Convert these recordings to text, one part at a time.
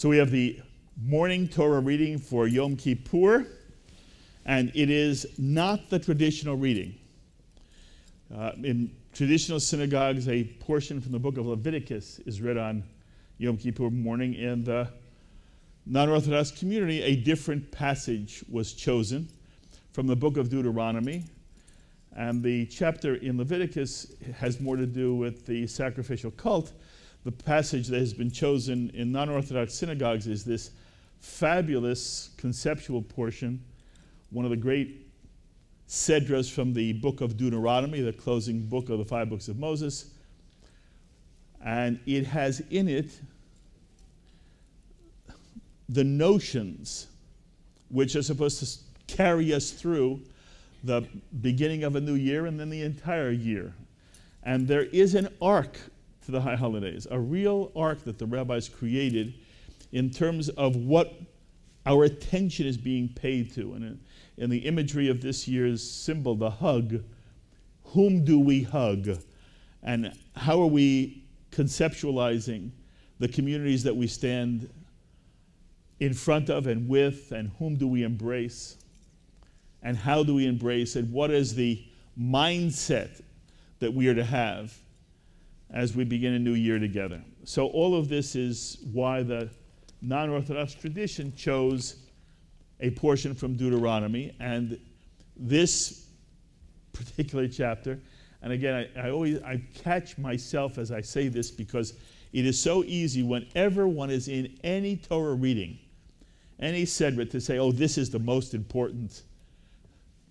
So we have the morning Torah reading for Yom Kippur, and it is not the traditional reading. In traditional synagogues, a portion from the book of Leviticus is read on Yom Kippur morning. In the non-Orthodox community, a different passage was chosen from the book of Deuteronomy. And the chapter in Leviticus has more to do with the sacrificial cult. The passage that has been chosen in non-Orthodox synagogues is this fabulous conceptual portion, one of the great sedras from the book of Deuteronomy, the closing book of the 5 books of Moses. And it has in it the notions which are supposed to carry us through the beginning of a new year and then the entire year. And there is an arc to the high holidays, a real arc that the rabbis created in terms of what our attention is being paid to. And in the imagery of this year's symbol, the hug, whom do we hug? And how are we conceptualizing the communities that we stand in front of and with, and whom do we embrace? And how do we embrace, and what is the mindset that we are to have as we begin a new year together? So all of this is why the non-Orthodox tradition chose a portion from Deuteronomy, and this particular chapter, and again, I catch myself as I say this because it is so easy whenever one is in any Torah reading, any sedra, to say, oh, this is the most important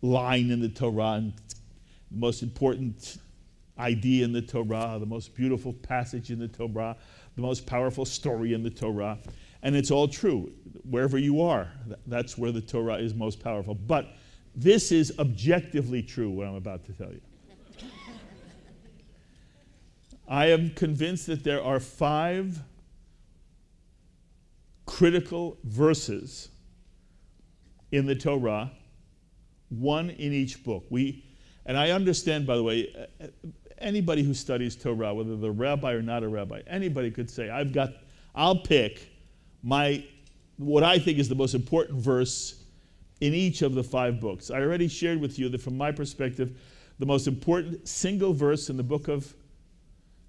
line in the Torah, and the most important idea in the Torah, the most beautiful passage in the Torah, the most powerful story in the Torah. And it's all true. Wherever you are, that's where the Torah is most powerful. But this is objectively true, what I'm about to tell you. I am convinced that there are 5 critical verses in the Torah, one in each book. And I understand, by the way, anybody who studies Torah, whether they're a rabbi or not a rabbi, anybody could say, I'll pick what I think is the most important verse in each of the 5 books. I already shared with you that from my perspective, the most important single verse in the book of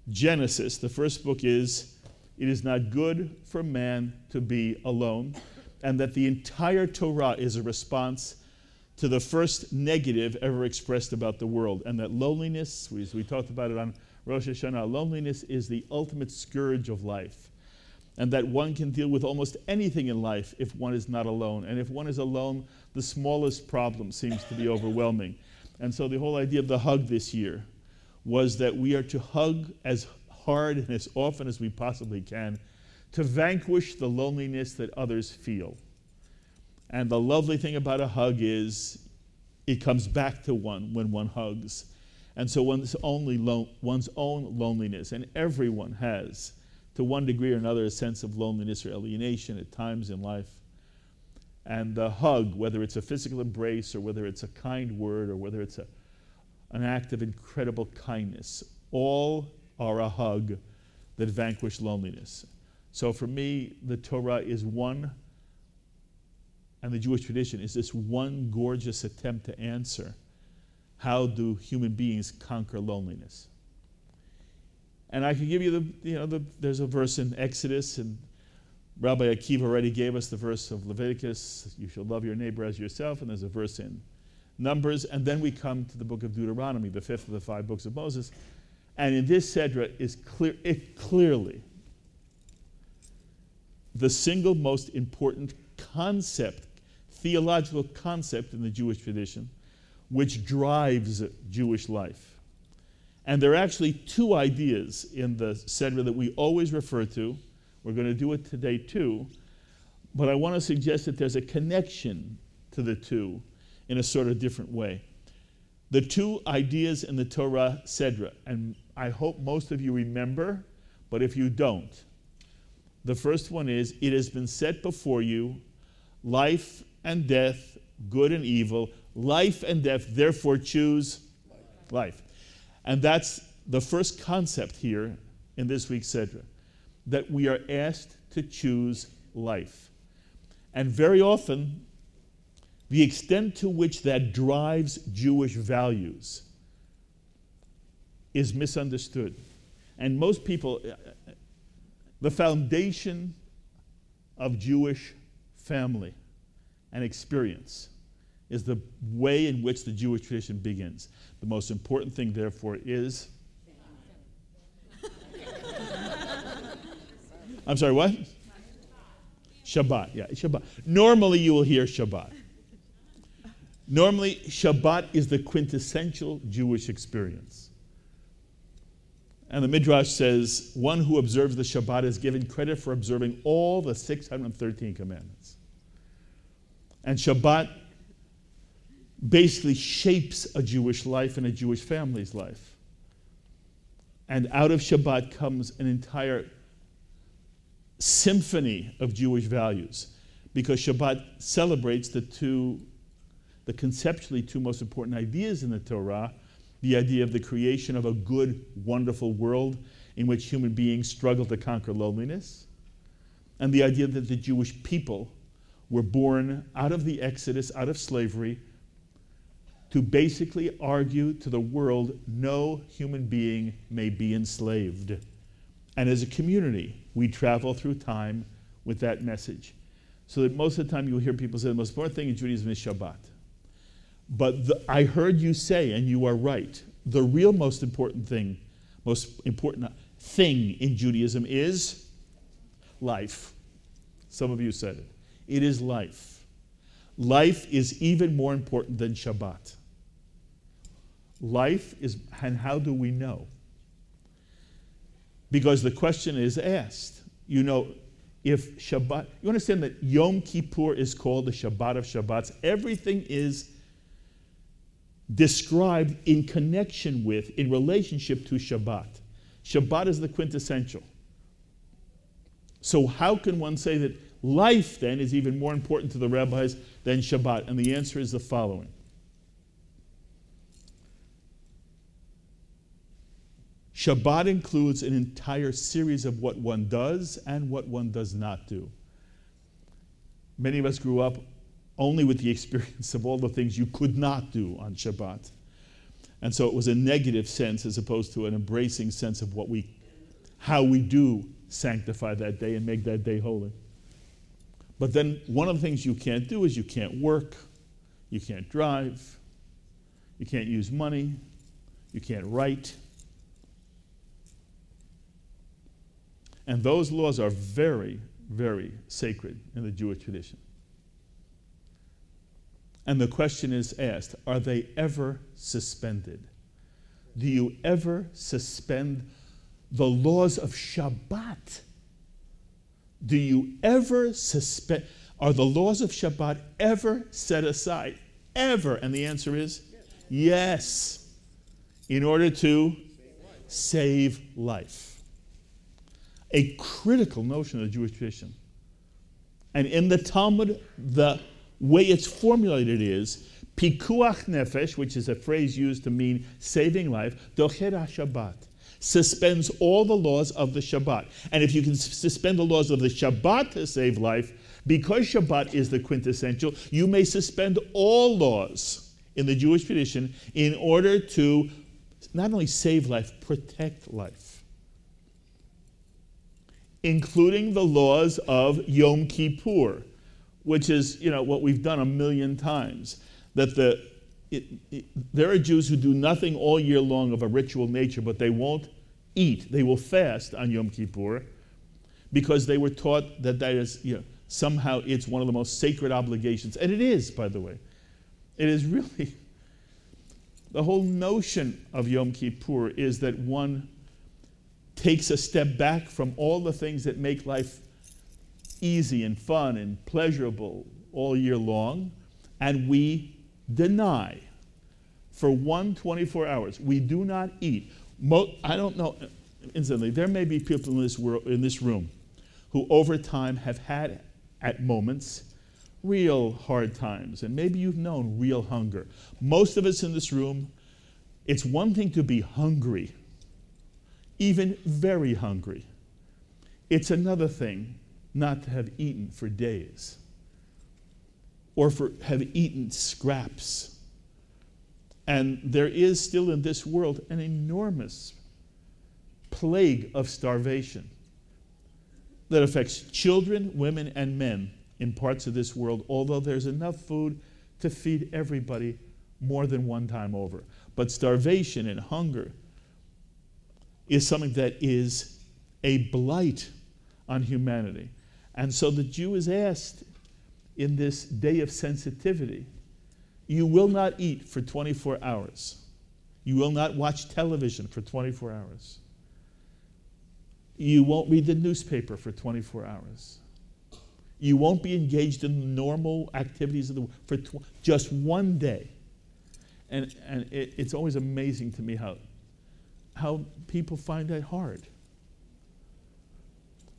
Genesis, the first book is, it is not good for man to be alone, and that the entire Torah is a response to the first negative ever expressed about the world, and that loneliness, we talked about it on Rosh Hashanah, loneliness is the ultimate scourge of life, and that one can deal with almost anything in life if one is not alone, and if one is alone, the smallest problem seems to be overwhelming. And so the whole idea of the hug this year was that we are to hug as hard and as often as we possibly can to vanquish the loneliness that others feel. And the lovely thing about a hug is it comes back to one when one hugs. And so one's own loneliness, and everyone has, to one degree or another, a sense of loneliness or alienation at times in life. And the hug, whether it's a physical embrace or whether it's a kind word or whether it's an act of incredible kindness, all are a hug that vanquish loneliness. So for me, the Torah is one, and the Jewish tradition is this one gorgeous attempt to answer, how do human beings conquer loneliness? And I can give you there's a verse in Exodus, and Rabbi Akiva already gave us the verse of Leviticus, you shall love your neighbor as yourself, and there's a verse in Numbers, and then we come to the book of Deuteronomy, the 5th of the 5 books of Moses. And in this sedra is clearly the single most important concept, theological concept in the Jewish tradition, which drives Jewish life. And there are actually 2 ideas in the sedra that we always refer to. We're going to do it today too, but I want to suggest that there's a connection to the 2 in a sort of different way. The 2 ideas in the Torah sedra, and I hope most of you remember, but if you don't, the first one is, it has been set before you, life and death, good and evil, life and death, therefore choose life. And that's the first concept here in this week's sedra, that we are asked to choose life. And very often, the extent to which that drives Jewish values is misunderstood. And most people, the foundation of Jewish family and experience is the way in which the Jewish tradition begins. The most important thing, therefore, is... I'm sorry, what? Shabbat, yeah, Shabbat. Normally you will hear Shabbat. Normally, Shabbat is the quintessential Jewish experience. And the Midrash says, one who observes the Shabbat is given credit for observing all the 613 commandments. And Shabbat basically shapes a Jewish life and a Jewish family's life. And out of Shabbat comes an entire symphony of Jewish values, because Shabbat celebrates the conceptually two most important ideas in the Torah: the idea of the creation of a good, wonderful world in which human beings struggle to conquer loneliness, and the idea that the Jewish people were born out of the Exodus, out of slavery, to basically argue to the world no human being may be enslaved. And as a community, we travel through time with that message. So that most of the time you'll hear people say the most important thing in Judaism is Shabbat. But I heard you say, and you are right, the real most important thing in Judaism is life. Some of you said it. It is life. Life is even more important than Shabbat. Life is, and how do we know? Because the question is asked, if Shabbat, you understand that Yom Kippur is called the Shabbat of Shabbats. Everything is described in connection with, in relationship to Shabbat. Shabbat is the quintessential. So how can one say that life then is even more important to the rabbis than Shabbat? And the answer is the following. Shabbat includes an entire series of what one does and what one does not do. Many of us grew up only with the experience of all the things you could not do on Shabbat. And so it was a negative sense as opposed to an embracing sense of how we do sanctify that day and make that day holy. But then one of the things you can't do is you can't work, you can't drive, you can't use money, you can't write. And those laws are very, very sacred in the Jewish tradition. And the question is asked, are they ever suspended? Do you ever suspend the laws of Shabbat? Do you ever suspend? Are the laws of Shabbat ever set aside? Ever? And the answer is yes. In order to save life. A critical notion of the Jewish tradition. And in the Talmud, the way it's formulated is pikuach nefesh, which is a phrase used to mean saving life, docher Shabbat, suspends all the laws of the Shabbat. And if you can suspend the laws of the Shabbat to save life, because Shabbat is the quintessential, you may suspend all laws in the Jewish tradition in order to not only save life, protect life. Including the laws of Yom Kippur, which is what we've done a million times. That there are Jews who do nothing all year long of a ritual nature, but they won't eat. They will fast on Yom Kippur because they were taught that is somehow it's one of the most sacred obligations. And it is, by the way. It is really, the whole notion of Yom Kippur is that one takes a step back from all the things that make life easy and fun and pleasurable all year long, and we deny for 24 hours. We do not eat. I don't know, incidentally, there may be people in this room who over time have had, at moments, real hard times, and maybe you've known real hunger. Most of us in this room, it's one thing to be hungry, even very hungry. It's another thing not to have eaten for days, or have eaten scraps. And there is still in this world an enormous plague of starvation that affects children, women, and men in parts of this world, although there's enough food to feed everybody more than one time over. But starvation and hunger is something that is a blight on humanity. And so the Jew is asked in this day of sensitivity, you will not eat for 24 hours. You will not watch television for 24 hours. You won't read the newspaper for 24 hours. You won't be engaged in normal activities of the for just one day. And it's always amazing to me how people find that hard.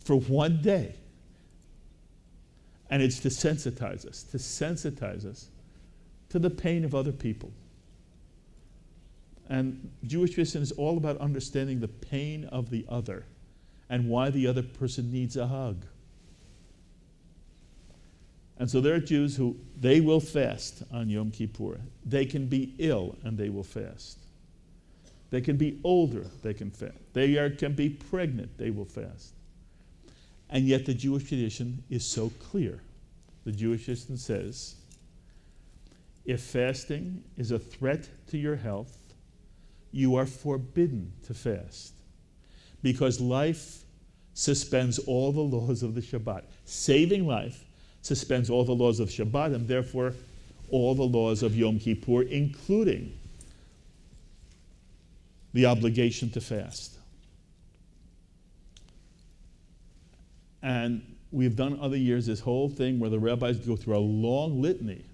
For one day. And it's to sensitize us to the pain of other people. And Jewish tradition is all about understanding the pain of the other and why the other person needs a hug. And so there are Jews who, they will fast on Yom Kippur. They can be ill and they will fast. They can be older, they can fast. They can be pregnant, they will fast. And yet the Jewish tradition is so clear. The Jewish tradition says, if fasting is a threat to your health, you are forbidden to fast. Because life suspends all the laws of the Shabbat. Saving life suspends all the laws of Shabbat and therefore all the laws of Yom Kippur, including the obligation to fast. And we've done other years this whole thing where the rabbis go through a long litany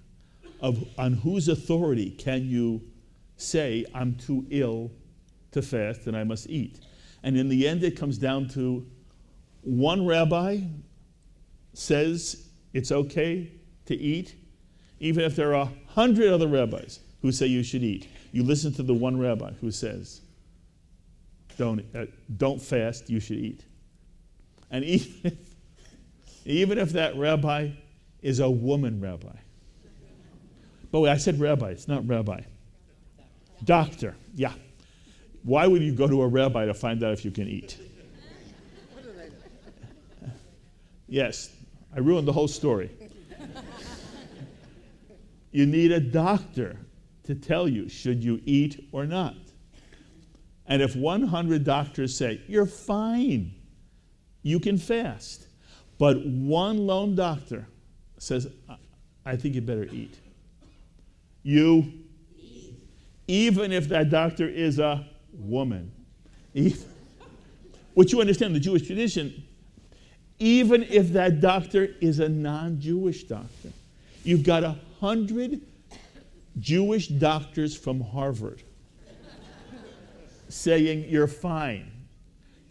of on whose authority can you say, I'm too ill to fast and I must eat. And in the end, it comes down to one rabbi says it's okay to eat, even if there are 100 other rabbis who say you should eat. You listen to the one rabbi who says, don't fast, you should eat. And even if that rabbi is a woman rabbi. But wait, I said rabbi, it's not rabbi. Doctor, yeah. Why would you go to a rabbi to find out if you can eat? Yes, I ruined the whole story. You need a doctor to tell you, should you eat or not? And if 100 doctors say, you're fine, you can fast, but one lone doctor says, I think you better eat. You, even if that doctor is a woman. What you understand, the Jewish tradition, even if that doctor is a non-Jewish doctor, you've got 100 Jewish doctors from Harvard saying you're fine.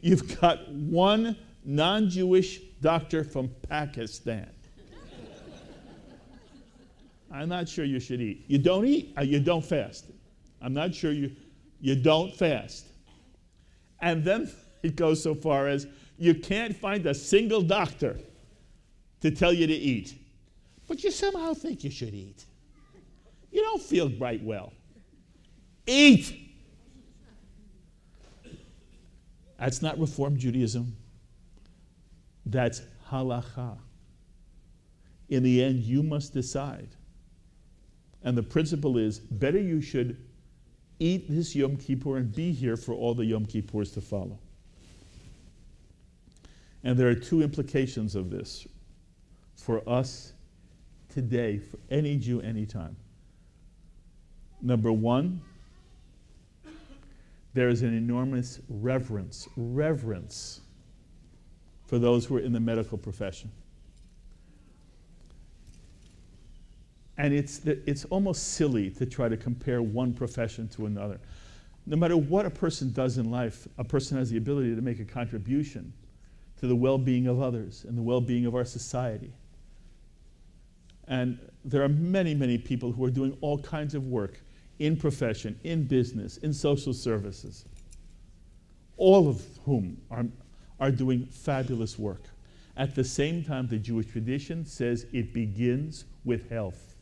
You've got one non-Jewish doctor from Pakistan. I'm not sure you should eat. You don't eat, you don't fast. I'm not sure you don't fast. And then it goes so far as you can't find a single doctor to tell you to eat. But you somehow think you should eat. You don't feel right well. Eat! That's not Reform Judaism. That's halakha. In the end, you must decide. And the principle is, better you should eat this Yom Kippur and be here for all the Yom Kippurs to follow. And there are two implications of this for us today, for any Jew, anytime. Number one, there is an enormous reverence for those who are in the medical profession. And it's almost silly to try to compare one profession to another. No matter what a person does in life, a person has the ability to make a contribution to the well-being of others and the well-being of our society. And there are many, many people who are doing all kinds of work in profession, in business, in social services, all of whom are doing fabulous work. At the same time, the Jewish tradition says it begins with health.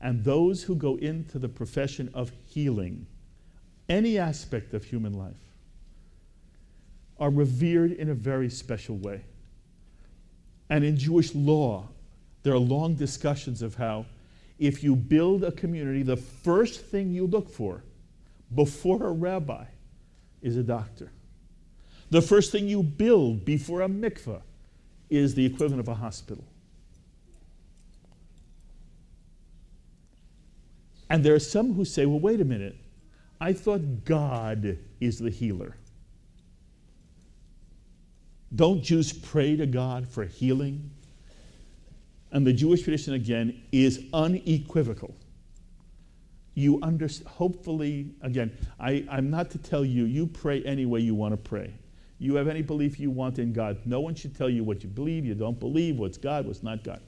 And those who go into the profession of healing, any aspect of human life, are revered in a very special way. And in Jewish law, there are long discussions of how if you build a community, the first thing you look for before a rabbi is a doctor. The first thing you build before a mikveh is the equivalent of a hospital. And there are some who say, well, wait a minute. I thought God is the healer. Don't Jews pray to God for healing? And the Jewish tradition, again, is unequivocal. You understand, hopefully, again, I'm not to tell you, you pray any way you want to pray. You have any belief you want in God. No one should tell you what you believe, you don't believe, what's God, what's not God.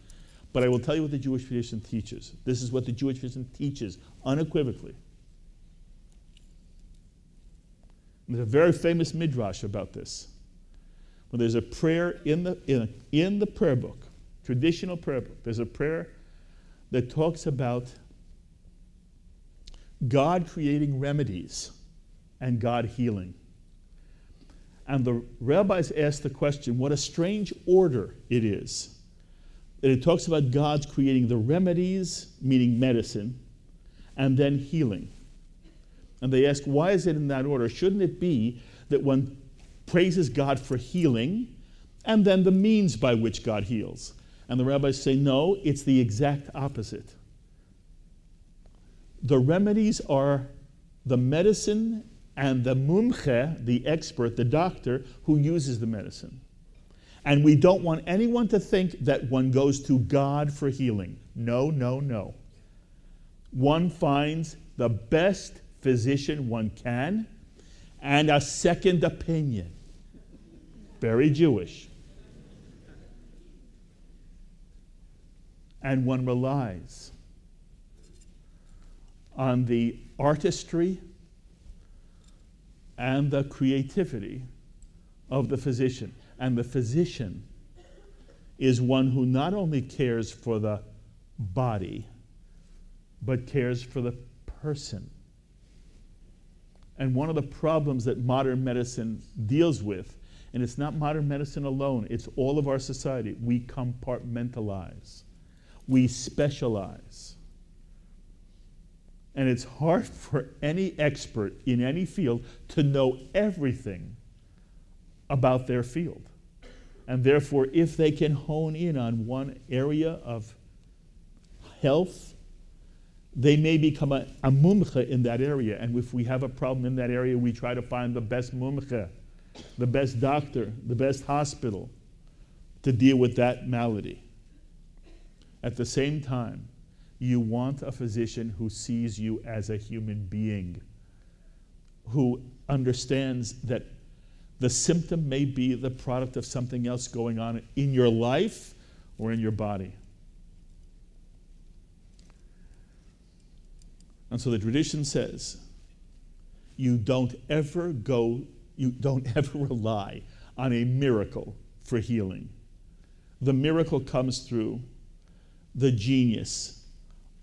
But I will tell you what the Jewish tradition teaches. This is what the Jewish tradition teaches unequivocally. There's a very famous midrash about this. When there's a prayer in the prayer book, traditional prayer book, there's a prayer that talks about God creating remedies and God healing. And the rabbis ask the question, what a strange order it is. That it talks about God's creating the remedies, meaning medicine, and then healing. And they ask, why is it in that order? Shouldn't it be that one praises God for healing, and then the means by which God heals? And the rabbis say, no, it's the exact opposite. The remedies are the medicine and the mumche, the expert, the doctor, who uses the medicine. And we don't want anyone to think that one goes to God for healing. No, no, no. One finds the best physician one can and a second opinion. Very Jewish. And one relies on the artistry and the creativity of the physician. And the physician is one who not only cares for the body, but cares for the person. And one of the problems that modern medicine deals with, and it's not modern medicine alone, it's all of our society, we compartmentalize. We specialize. And it's hard for any expert in any field to know everything about their field. And therefore, if they can hone in on one area of health, they may become a mumche in that area. And if we have a problem in that area, we try to find the best mumche, the best doctor, the best hospital to deal with that malady. At the same time, you want a physician who sees you as a human being, who understands that the symptom may be the product of something else going on in your life or in your body. And so the tradition says, you don't ever rely on a miracle for healing. The miracle comes through the genius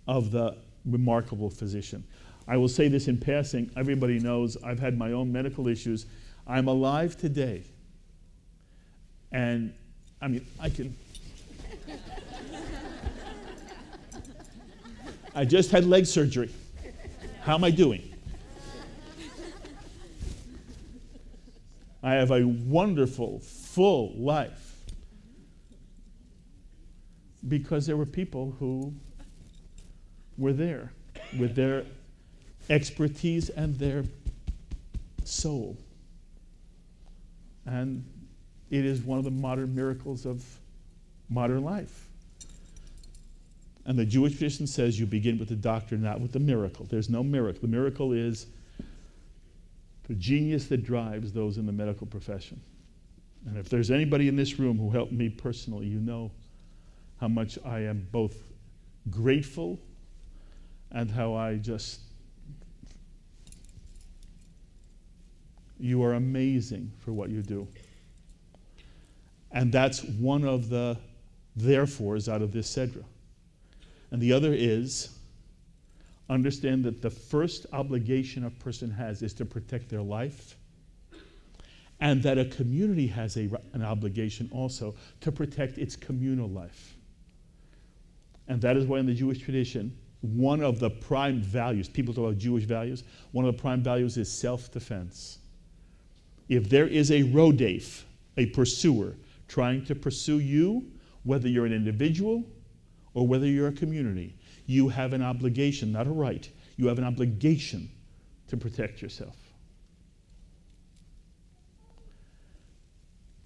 of the remarkable physician. I will say this in passing. Everybody knows I've had my own medical issues. I'm alive today. And I mean, I just had leg surgery. How am I doing? I have a wonderful, full life. Because there were people who were there with their expertise and their soul. And it is one of the modern miracles of modern life. And the Jewish tradition says you begin with the doctor, not with the miracle. There's no miracle. The miracle is the genius that drives those in the medical profession. And if there's anybody in this room who helped me personally, you know how much I am both grateful and how you are amazing for what you do. And that's one of the therefores out of this Sedra. And the other is, understand that the first obligation a person has is to protect their life, and that a community has an obligation also to protect its communal life. And that is why in the Jewish tradition, one of the prime values, people talk about Jewish values, one of the prime values is self-defense. If there is a rodef, a pursuer, trying to pursue you, whether you're an individual or whether you're a community, you have an obligation, not a right, you have an obligation to protect yourself.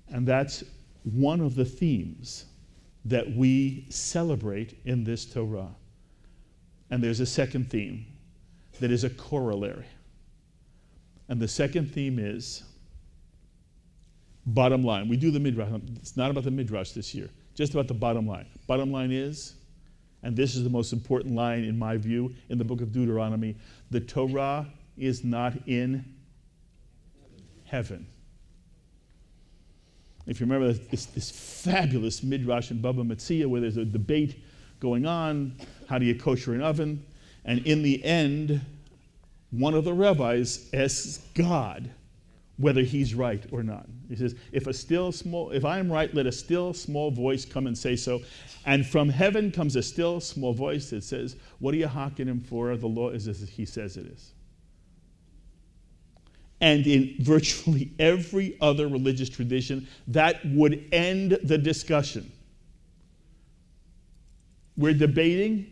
And that's one of the themes that we celebrate in this Torah. And there's a second theme that is a corollary. And the second theme is, bottom line. We do the Midrash. It's not about the Midrash this year, just about the bottom line. Bottom line is, and this is the most important line in my view in the book of Deuteronomy, the Torah is not in heaven. If you remember this fabulous Midrash in Baba Metzia where there's a debate going on, how do you kosher an oven? And in the end, one of the rabbis asks God whether he's right or not. He says, if I am right, let a still small voice come and say so. And from heaven comes a still small voice that says, what are you hocking him for? The law is as he says it is. And in virtually every other religious tradition, that would end the discussion. We're debating,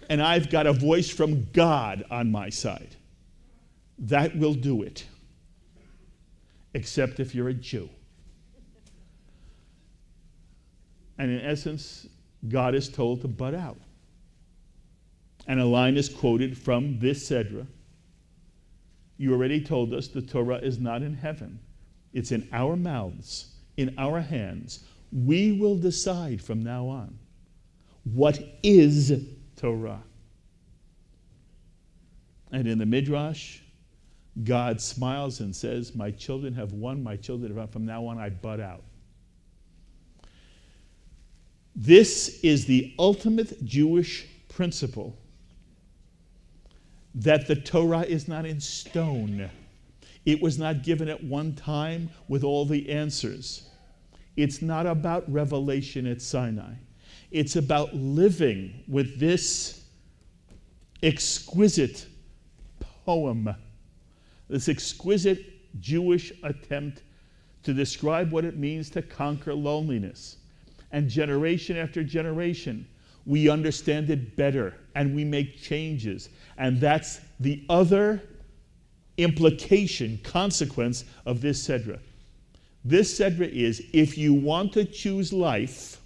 and I've got a voice from God on my side. That will do it. Except if you're a Jew. And in essence, God is told to butt out. And a line is quoted from this Sedra. You already told us the Torah is not in heaven. It's in our mouths, in our hands. We will decide from now on what is Torah. And in the Midrash, God smiles and says, my children have won, my children have won. From now on, I butt out. This is the ultimate Jewish principle that the Torah is not in stone. It was not given at one time with all the answers. It's not about revelation at Sinai. It's about living with this exquisite poem, this exquisite Jewish attempt to describe what it means to conquer loneliness. And generation after generation, we understand it better and we make changes. And that's the other implication, consequence of this Sedra. This Sedra is, if you want to choose life,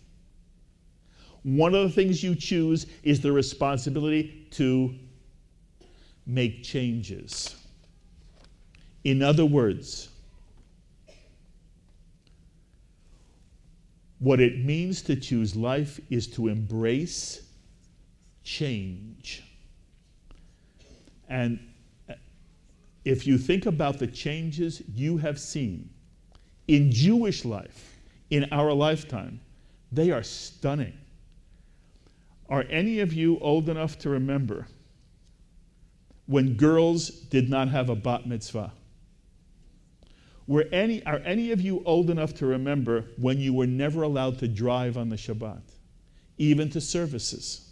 one of the things you choose is the responsibility to make changes. In other words, what it means to choose life is to embrace change. And if you think about the changes you have seen in Jewish life in our lifetime, they are stunning. Are any of you old enough to remember when girls did not have a bat mitzvah? Are any of you old enough to remember when you were never allowed to drive on the Shabbat, even to services?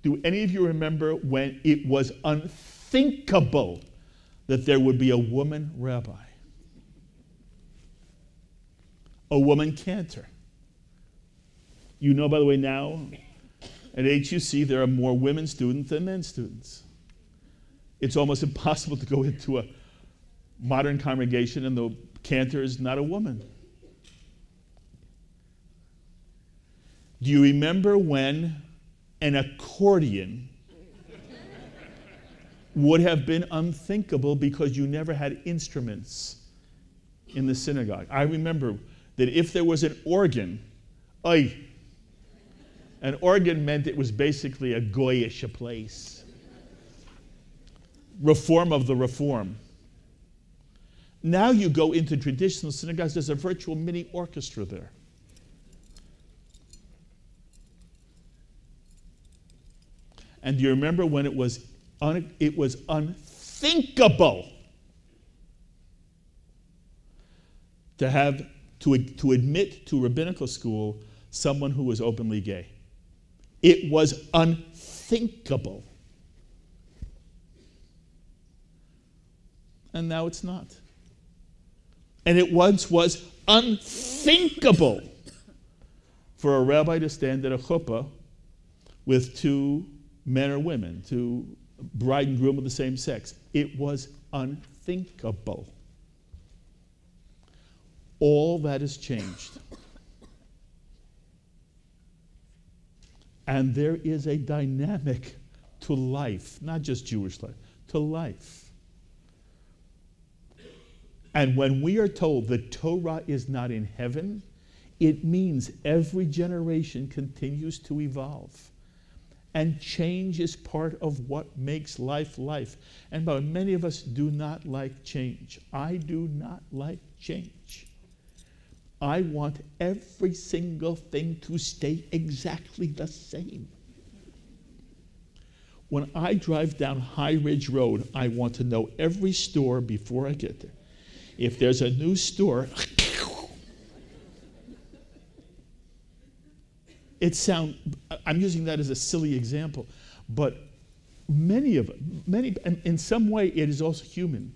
Do any of you remember when it was unthinkable that there would be a woman rabbi, a woman cantor? You know, by the way, now at HUC there are more women students than men students. It's almost impossible to go into a modern congregation and the cantor is not a woman. Do you remember when an accordion would have been unthinkable because you never had instruments in the synagogue? I remember that if there was an organ, an organ meant it was basically a goyish place. Reform of the reform. Now you go into traditional synagogues, there's a virtual mini orchestra there. And do you remember when it was unthinkable to admit to rabbinical school someone who was openly gay? It was unthinkable. And now it's not. And it once was unthinkable for a rabbi to stand at a chuppah with two men or women, two bride and groom of the same sex. It was unthinkable. All that has changed. And there is a dynamic to life, not just Jewish life, to life. And when we are told the Torah is not in heaven, it means every generation continues to evolve. And change is part of what makes life life. And but many of us do not like change. I do not like change. I want every single thing to stay exactly the same. When I drive down High Ridge Road, I want to know every store before I get there. If there's a new store, I'm using that as a silly example, but many, and in some way it is also human.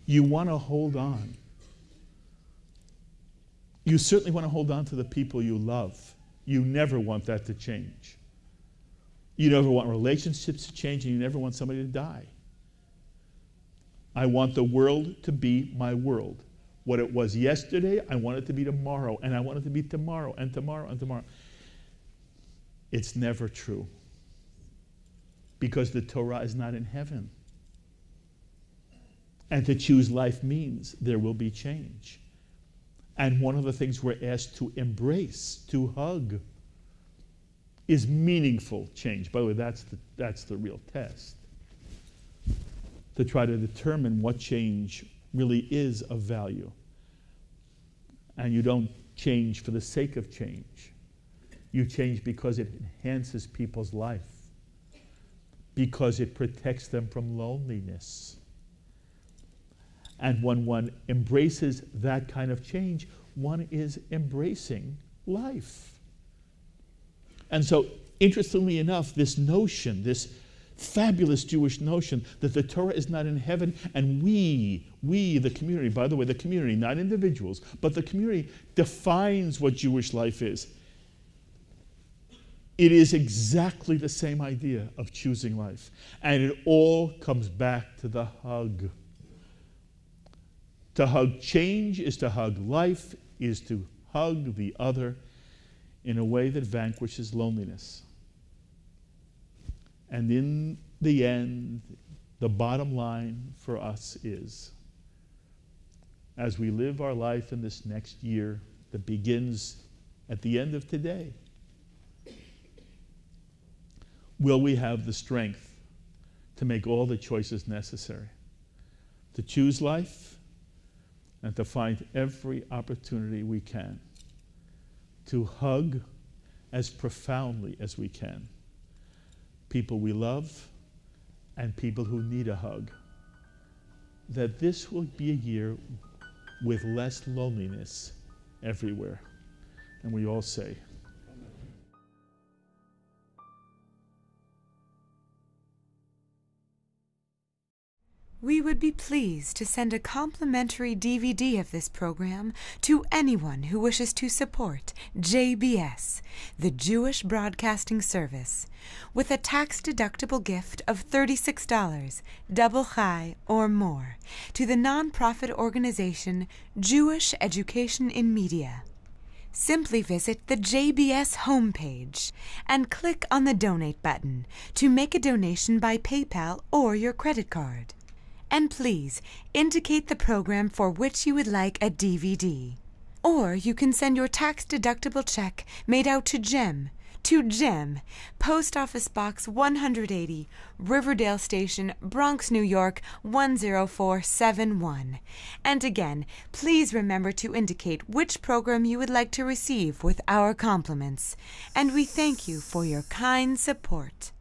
You want to hold on. You certainly want to hold on to the people you love. You never want that to change. You never want relationships to change, and you never want somebody to die. I want the world to be my world. What it was yesterday, I want it to be tomorrow, and I want it to be tomorrow, and tomorrow, and tomorrow. It's never true. Because the Torah is not in heaven. And to choose life means there will be change. And one of the things we're asked to embrace, to hug, is meaningful change. By the way, that's the real test. To try to determine what change really is of value. And you don't change for the sake of change. You change because it enhances people's life. Because it protects them from loneliness. And when one embraces that kind of change, one is embracing life. And so, interestingly enough, this notion, this fabulous Jewish notion that the Torah is not in heaven, and we, the community, by the way, the community, not individuals, but the community defines what Jewish life is. It is exactly the same idea of choosing life. And it all comes back to the hug. To hug change is to hug life, is to hug the other in a way that vanquishes loneliness. And in the end, the bottom line for us is, as we live our life in this next year that begins at the end of today, will we have the strength to make all the choices necessary, to choose life and to find every opportunity we can to hug as profoundly as we can people we love and people who need a hug, that this will be a year with less loneliness everywhere. And we all say, we would be pleased to send a complimentary DVD of this program to anyone who wishes to support JBS, the Jewish Broadcasting Service, with a tax-deductible gift of $36, double chai or more, to the nonprofit organization Jewish Education in Media. Simply visit the JBS homepage and click on the Donate button to make a donation by PayPal or your credit card. And please indicate the program for which you would like a DVD. Or you can send your tax-deductible check made out to Jem, to Jim, Post Office Box 180, Riverdale Station, Bronx, New York 10471. And again, please remember to indicate which program you would like to receive with our compliments. And we thank you for your kind support.